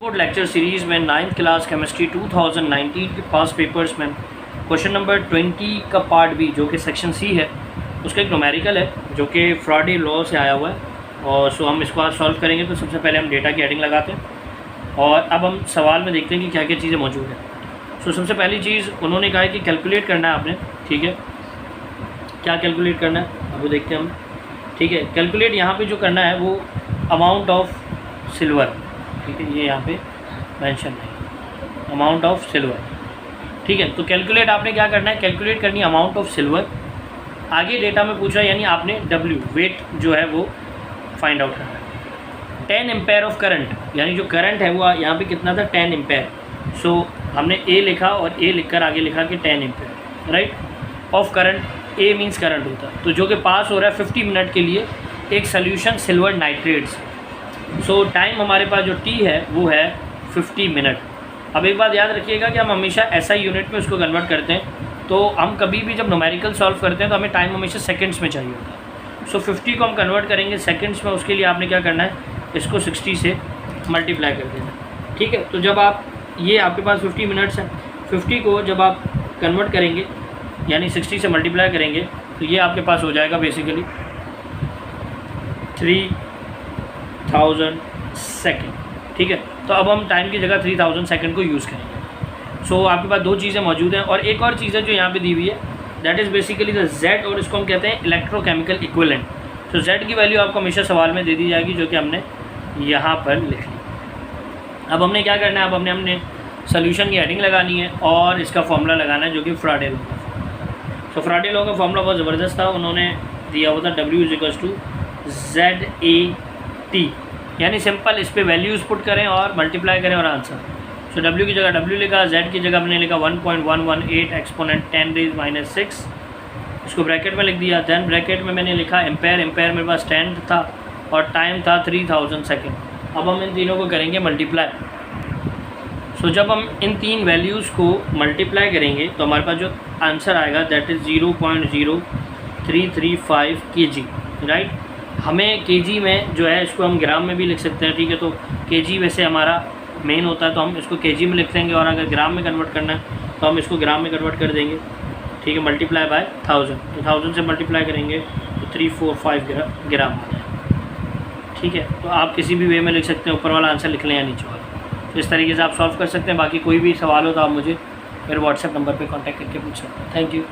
Lecture series में 9th class chemistry 2019 के पास papers में क्वेश्चन नंबर 20 का पार्ट बी जो कि सेक्शन सी है उसका एक न्यूमेरिकल है जो कि फ्राडे लॉ से आया हुआ है। और सो हम इसको आज सॉल्व करेंगे। तो सबसे पहले हम डेटा की हेडिंग लगाते हैं और अब हम सवाल में देखते हैं कि क्या क्या चीज़ें मौजूद हैं। सो सबसे पहली चीज़ उन्होंने कहा है कि कैलकुलेट करना है आपने, ठीक है। क्या कैलकुलेट करना है अब वो देखते हैं हम, ठीक है। कैलकुलेट यहाँ पे जो करना है वो अमाउंट ऑफ सिल्वर, ठीक है, ये यहाँ पे मेंशन है अमाउंट ऑफ सिल्वर, ठीक है। तो कैलकुलेट आपने क्या करना है, कैलकुलेट करनी है अमाउंट ऑफ सिल्वर। आगे डेटा में पूछ रहा है यानी आपने W वेट जो है वो फाइंड आउट करना है। 10 एम्पेयर ऑफ करंट, यानी जो करंट है वो यहाँ पे कितना था 10 एम्पेयर। सो हमने A लिखा और A लिखकर आगे लिखा कि 10 ampere, right, of current. A means current होता है, तो जो कि पास हो रहा है 50 मिनट के लिए एक सोल्यूशन सिल्वर नाइट्रेट से। सो टाइम हमारे पास जो T है वो है 50 मिनट। अब एक बात याद रखिएगा कि हम हमेशा SI यूनिट में उसको कन्वर्ट करते हैं। तो हम कभी भी जब न्यूमेरिकल सॉल्व करते हैं तो हमें टाइम हमेशा सेकंड्स में चाहिए होता है। सो 50 को हम कन्वर्ट करेंगे सेकंड्स में, उसके लिए आपने क्या करना है, इसको 60 से मल्टीप्लाई कर देना, ठीक है। तो जब आप ये आपके पास 50 मिनट्स है, 50 को जब आप कन्वर्ट करेंगे यानी 60 से मल्टीप्लाई करेंगे तो ये आपके पास हो जाएगा बेसिकली 3000 सेकेंड, ठीक है। तो अब हम टाइम की जगह 3000 सेकेंड को यूज़ करेंगे। सो आपके पास दो चीज़ें मौजूद हैं और एक और चीज़ है जो यहाँ पे दी हुई है, that is basically the Z, और इसको हम कहते हैं इलेक्ट्रोकेमिकल इक्विवेलेंट। तो Z की वैल्यू आपको हमेशा सवाल में दे दी जाएगी जो कि हमने यहाँ पर लिख ली। अब हमने क्या करना है, अब हमने सोल्यूशन की हेडिंग लगानी है और इसका फॉर्मूला लगाना है जो कि फ्राडे लॉ का। तो फ्राडे लॉ का फॉर्मूला बहुत ज़बरदस्त था, उन्होंने दिया हुआ था W=ZAT, यानी सिंपल इस पर वैल्यूज़ पुट करें और मल्टीप्लाई करें और आंसर। सो W की जगह W लिखा, Z की जगह हमने लिखा 1.118 एक्सपोनेंट 10⁻⁻⁶, इसको ब्रैकेट में लिख दिया। दैन ब्रैकेट में मैंने लिखा एम्पेयर, एम्पेयर मेरे पास 10 था और टाइम था 3000 सेकेंड। अब हम इन तीनों को करेंगे मल्टीप्लाई। सो जब हम इन तीन वैल्यूज़ को मल्टीप्लाई करेंगे तो हमारे पास जो आंसर आएगा दैट इज़ 0.0335 kg, राइट। हमें kg में जो है इसको हम ग्राम में भी लिख सकते हैं, ठीक है। तो kg वैसे हमारा मेन होता है तो हम इसको kg में लिख देंगे, और अगर ग्राम में कन्वर्ट करना है तो हम इसको ग्राम में कन्वर्ट कर देंगे, ठीक है। मल्टीप्लाई बाय 1000, तो 1000 से मल्टीप्लाई करेंगे तो 345 ग्राम आ जाए, ठीक है। तो आप किसी भी वे में लिख सकते हैं, ऊपर वाला आंसर लिख लें या नीचे वाला। तो इस तरीके से आप सॉल्व कर सकते हैं। बाकी कोई भी सवाल हो तो आप मुझे मेरे व्हाट्सएप नंबर पे कांटेक्ट करके पूछ सकते हैं। Thank you.